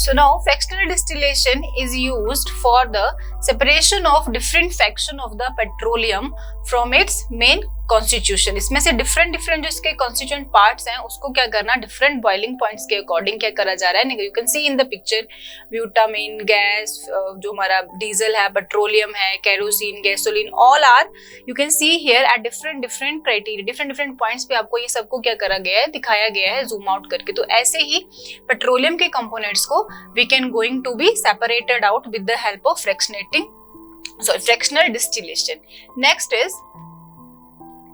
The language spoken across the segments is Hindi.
So now fractional distillation is used for the separation of different fraction of the petroleum from its main constitution. इसमें से डिफरेंट जो इसके कॉन्स्टिट्यूएंट पार्ट्स हैं उसको क्या करना, डिफरेंट बॉइलिंग पॉइंट्स के अकॉर्डिंग क्या करा जा रहा है। You can see in the picture butane gas, जो हमारा डीजल है, पेट्रोलियम है, kerosene, gasoline, all are you can see here at different criteria, different points पे आपको ये सबको क्या करा गया है, दिखाया गया है जूम आउट करके। तो ऐसे ही पेट्रोलियम के कंपोनेंट्स को we can going to be separated out with the help of fractional distillation. Next is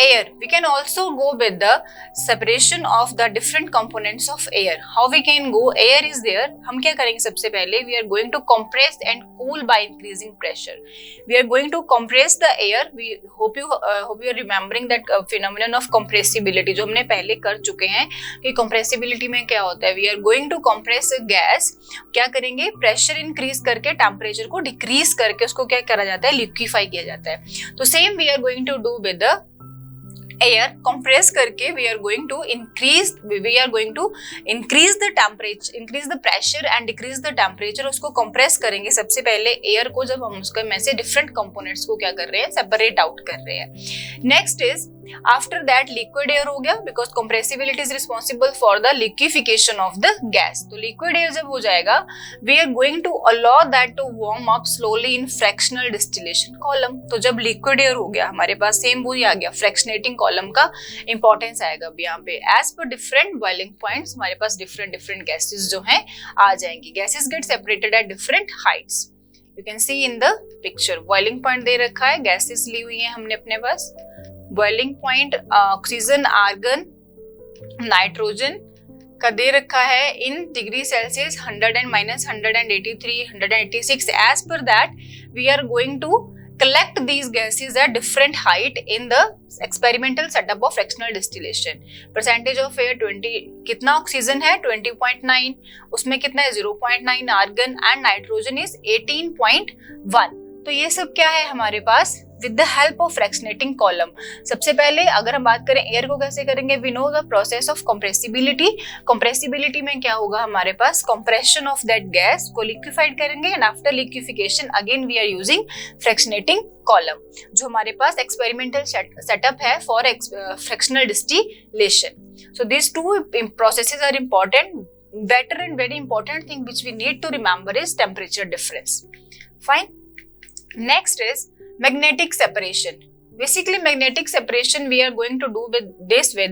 air. We can also go with the separation of the different components of air. How we can go? Air is there. हम क्या करेंगे सबसे पहले? We are going to compress and cool by increasing pressure. We are going to compress the air. We hope you are remembering that phenomenon of compressibility जो हमने पहले कर चुके हैं कि compressibility में क्या होता है. We are going to compress a gas. क्या करेंगे? Pressure increase करके temperature को decrease करके उसको क्या करा जाता है? Liquefy किया जाता है. तो same we are going to do with the air, compress करके we are going to increase the temperature, increase the pressure and decrease the temperature. उसको compress करेंगे सबसे पहले air को, जब हम उसका में से different components को क्या कर रहे हैं, separate out कर रहे हैं. Next is after that liquid air हो गया, because compressibility is responsible for the liquefaction of the gas. तो liquid air जब हो जाएगा we are going to allow that to warm up slowly in fractional distillation column. तो जब liquid air हो गया हमारे पास सेम वही आ गया, fractionating column का importance आएगा अब यहाँ पे. As per different boiling points हमारे पास different gases जो हैं आ जाएंगी. Gases get separated at different heights. You can see in the picture boiling point दे रखा है, gases ली हुई है हमने अपने पास. Boiling point oxygen, argon, nitrogen का दे रखा है in degree Celsius 100 and -183, 186. As per that, we are going to collect these gases at different height in the experimental setup of fractional distillation. Percentage of air 20, कितना ऑक्सीजन है 20.9, उसमें कितना है 0.9 आर्गन एंड नाइट्रोजन इज 18.1. तो ये सब क्या है हमारे पास with the help of fractionating column. सबसे पहले अगर हम बात करें एयर को कैसे करेंगे, we know the process of compressibility. Compressibility में क्या होगा हमारे पास, कंप्रेशन ऑफ दैट गैस को लिक्विफाइड करेंगे and after liquefaction again we are using fractionating column, जो हमारे पास एक्सपेरिमेंटल सेटअप है for fractional distillation. So this two processes are important. Better and very important thing which we need to remember is temperature difference. Fine. Next is magnetic separation. Basically magnetic separation we are going to do with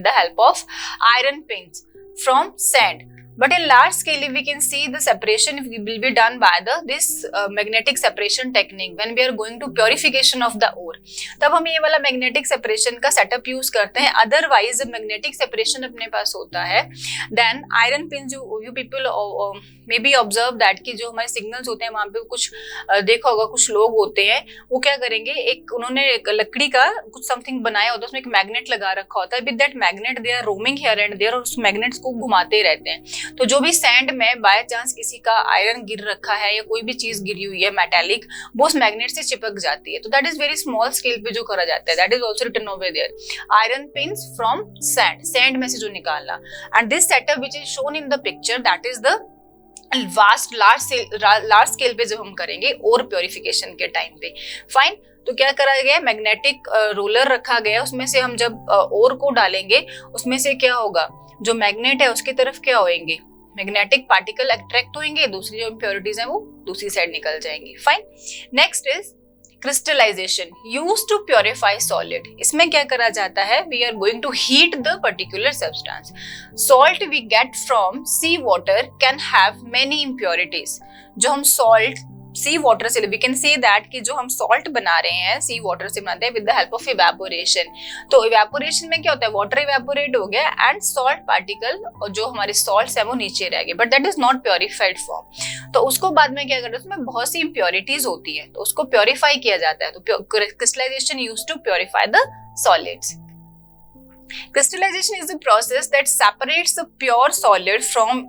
the help of iron pins from sand. But in large scale we can see the separation will be done by this magnetic separation technique when we are going to purification of the ore. तब हम ये वाला magnetic separation का setup use करते हैं. Otherwise magnetic separation अपने पास होता है then iron pins, you people may be observe that कि जो हमारे signals होते हैं वहाँ पे कुछ देखा होगा, कुछ लोग होते हैं वो क्या करेंगे, एक उन्होंने एक लकड़ी का कुछ समथिंग बनाया होता है, उसमें एक मैग्नेट लगा रखा होता है. With that magnet they are roaming here and there, और उस मैग्नेट्स को घुमाते रहते हैं. तो जो भी सैंड में बाय चांस किसी का आयरन गिर रखा है या कोई भी चीज गिरी हुई है मेटालिक, वो उस मैग्नेट से चिपक जाती है. तो that is very small scale पे जो करा जाता है. That is also written over there, iron pins from sand, sand में से जो निकालना. And this setup which is shown in the picture that is the vast large scale पे जब हम करेंगे और प्योरिफिकेशन के टाइम पे. फाइन. तो क्या करा गया, मैग्नेटिक रोलर रखा गया, उसमें से हम जब ओर को डालेंगे उसमें से क्या होगा, जो मैग्नेट है उसकी तरफ क्या होएंगे, मैग्नेटिक पार्टिकल अट्रैक्ट होंगे, दूसरी जो इम्प्योरिटीज हैं वो दूसरी साइड निकल जाएंगी. Fine. Next is crystallization used to purify solid. इसमें क्या करा जाता है, we are going to heat the particular substance. Salt we get from sea water can have many impurities. जो हम सॉल्ट सी वाटर से, वी कैन से दैट कि जो हम सॉल्ट बना रहे हैं सी वाटर से बनाते हैं with the help of evaporation. तो इवेपोरेशन में क्या होता है, वाटर इवेपोरेट हो गया एंड सॉल्ट पार्टिकल और जो हमारे सॉल्ट्स है वो नीचे रह गए, but that is not purified form. तो उसको बाद में क्या करते हैं, उसमें बहुत सी इम्प्योरिटीज होती है तो उसको प्योरीफाई किया जाता है. तो crystallization used to purify the solids. Crystallization is the process that separates the pure solid from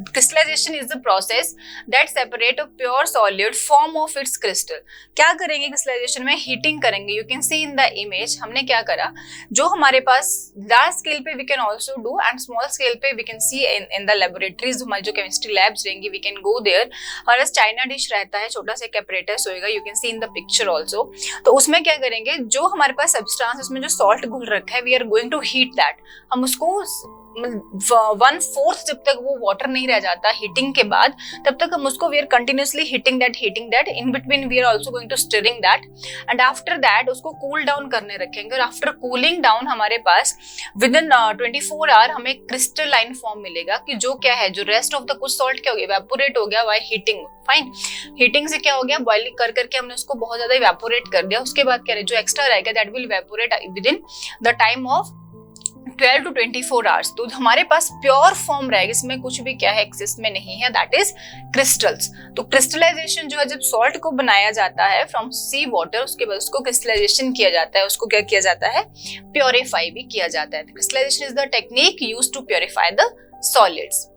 crystallization is the process that separate a pure solid form of its crystal. क्या करेंगे crystallization में? हीटिंग करेंगे. You can see in the image हमने क्या करा, जो हमारे पास large scale पे we can also do and small scale पे we can see in the laboratories, हमारी जो chemistry labs रहेंगी, we can go there. हमारे पास चाइना डिश रहता है, छोटा सा apparatus होएगा, you can see in the picture also. तो उसमें क्या करेंगे, जो हमारे पास substance उसमें जो salt घुल रखा है, we are going to heat that. हम उसको 1/4 जब तक वो वाटर नहीं रह जाता हीटिंग के बाद, तब तक हम उसको we are continuously heating that. In between we are also going to stirring that and after that उसको कूल डाउन करने रखेंगे. और आफ्टर कूलिंग डाउन हमारे पास विद इन 24 आवर हमें क्रिस्टलाइन फॉर्म मिलेगा कि जो क्या है, जो रेस्ट ऑफ द कुछ सॉल्ट क्या हो गया, इवेपोरेट हो गया बाय हीटिंग. फाइन, हीटिंग से क्या हो गया, बॉइलिंग कर करके हमने उसको बहुत ज्यादा इवेपोरेट कर दिया. उसके बाद क्या है, जो एक्स्ट्रा रहेगा that will evaporate with in the time of 12 to 24 hours. तो हमारे पास प्योर फॉर्म रहेगा, इसमें कुछ भी क्या है एक्सेस में नहीं है, दैट इज क्रिस्टल्स. तो क्रिस्टलाइजेशन जो है, जब सॉल्ट को बनाया जाता है फ्रॉम सी वाटर, उसके बाद उसको क्रिस्टलाइजेशन किया जाता है, उसको क्या किया जाता है, प्योरीफाई भी किया जाता है. Crystallization is the technique used to purify the solids.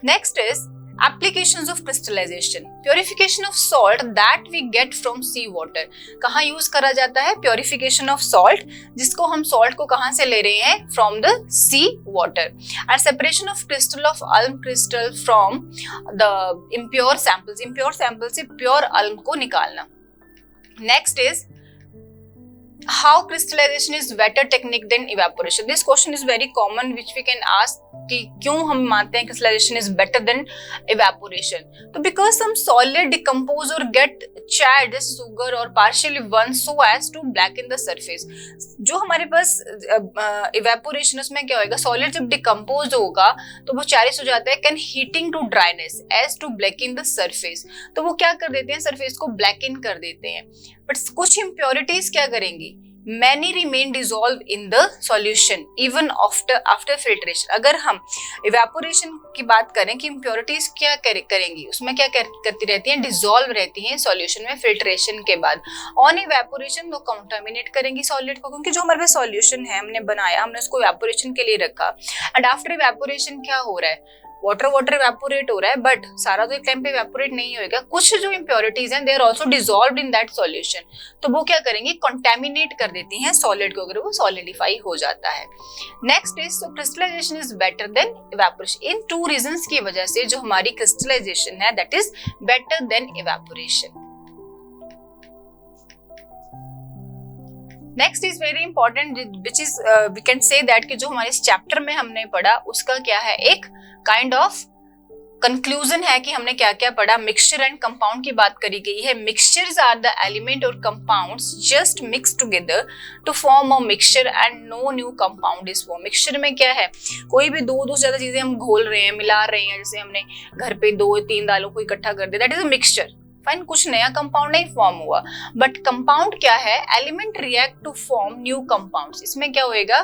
Next is applications of crystallization. Purification of salt that we get from sea water. कहाँ यूज करा जाता है, purification of salt, जिसको हम salt को कहाँ से ले रहे हैं, from the sea water. And separation of crystal of alum crystal from the impure samples. Impure samples से pure alum को निकालना. Next is how crystallization is better technique than evaporation. This question is very common which we can ask कि क्यों हम मानते हैं crystallization is better than evaporation. तो because some solid decompose or get charred as sugar or partially burn so as to blacken the surface. जो हमारे पास evaporation उसमें क्या होगा, solid जब decompose होगा तो वो charred हो जाता है, can heating to dryness as to blacken the surface. तो वो क्या कर देते हैं, surface को blacken कर देते हैं. But कुछ impurities क्या करेंगी, many remain dissolved in the solution even after filtration. अगर हम evaporation की बात करें कि impurities क्या करेंगी, उसमें क्या करती रहती हैं, dissolve रहती हैं solution में filtration के बाद. On evaporation वो contaminate करेंगी solid को, क्योंकि जो हमारे पास solution है हमने बनाया, हमने उसको evaporation के लिए रखा and after evaporation क्या हो रहा है, वाटर इवेपोरेट हो रहा है, बट सारा तो एक टाइम पे इवेपोरेट नहीं होएगा. कुछ जो इम्प्योरिटीज हैं they are also dissolved in that solution. तो वो क्या करेंगे, कंटामिनेट कर देती हैं सॉलिड को, अगर वो सॉलिडिफाई हो जाता है. Next is so crystallization is better than evaporation. इन 2 रीजंस की वजह से जो हमारी क्रिस्टलाइजेशन है that is better than evaporation. Next is very important which is we can say that कि जो हमारे इस चैप्टर में हमने पढ़ा उसका क्या है, एक काइंड ऑफ कंक्लूजन है कि हमने क्या क्या पढ़ा. मिक्सचर एंड कंपाउंड की बात करी गई है. मिक्सचर्स आर द एलिमेंट और compounds just mix together to form a mixture and no new compound is form. Mixture में क्या है, कोई भी दो से ज्यादा चीजें हम घोल रहे हैं, मिला रहे हैं, जैसे हमने घर पे 2-3 दालों को इकट्ठा कर दिया, that is a mixture. Fine, कुछ नया कंपाउंड नहीं फॉर्म हुआ. बट कंपाउंड क्या है, element react to form new compounds. इसमें क्या होएगा,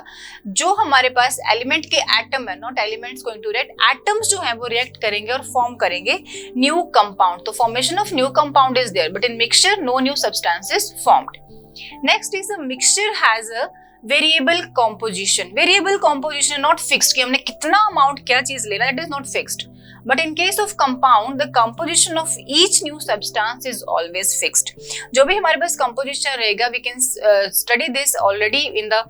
जो हमारे पास एलिमेंट के एटम है, not elements going to react, atoms जो है वो रिएक्ट करेंगे और फॉर्म करेंगे न्यू कंपाउंड. तो formation of new compound is there, but in mixture no new substance is formed. Next is a mixture has a variable composition. Variable composition not fixed कि हमने कितना अमाउंट क्या चीज लेना, that is not fixed. But in case of compound, the composition of each new substance is always fixed. जो भी हमारे पास composition रहेगा, we can study this already in the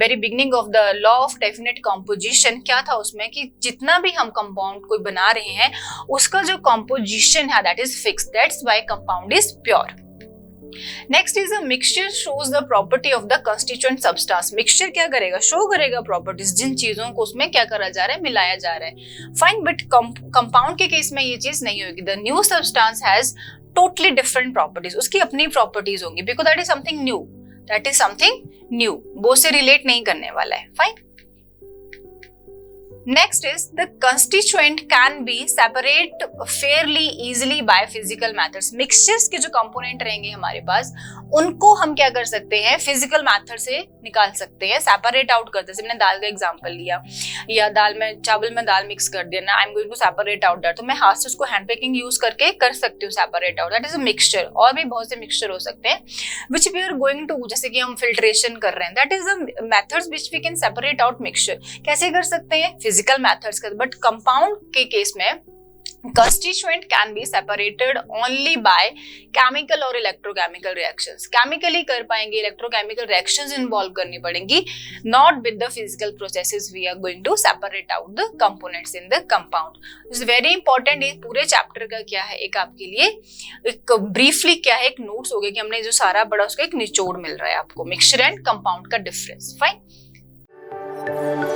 very beginning of the law of definite composition. क्या था उसमें कि जितना भी हम compound कोई बना रहे हैं, उसका जो composition है that is fixed. That's why compound is pure. Next is a mixture shows the property of the constituent substance. Mixture क्या करेगा, शो करेगा प्रॉपर्टीज, जिन चीजों को उसमें क्या करा जा रहा है, मिलाया जा रहा है. फाइन, बट कंपाउंड के केस में ये चीज नहीं होगी. The new substance has totally different properties, उसकी अपनी प्रॉपर्टीज होंगी, because that is something new. That is something new, वो से रिलेट नहीं करने वाला है. Fine. Next is the constituent can be separate fairly easily by physical methods. Mixtures के जो component रहेंगे हमारे पास, उनको हम क्या कर सकते हैं, physical method से निकाल सकते हैं, separate out करते हैं. मैंने दाल का example लिया, या चावल में दाल mix कर दिया ना, I'm going to separate out that. तो मैं हाथ से उसको hand picking use करके कर सकती हूँ separate out. That is a mixture. और भी बहुत से mixture हो सकते हैं which we are going to, जैसे कि हम filtration कर रहे हैं, that is the methods which we can separate out mixture. कैसे कर सकते हैं, फिजिकल मेथड्स का. बट कंपाउंड के केस में constituent can be separated only by chemical और electrochemical reactions. Chemically कर पाएंगे, electrochemical reactions involve करनी पड़ेंगी, not with the physical processes we are going to separate out the components in the compound. This is very important. ये पूरे चैप्टर का क्या है, एक आपके लिए एक ब्रीफली क्या है, एक नोट्स हो गया कि हमने जो सारा पढ़ा उसका एक निचोड़ मिल रहा है आपको, मिक्सचर एंड कंपाउंड का डिफरेंस. फाइन.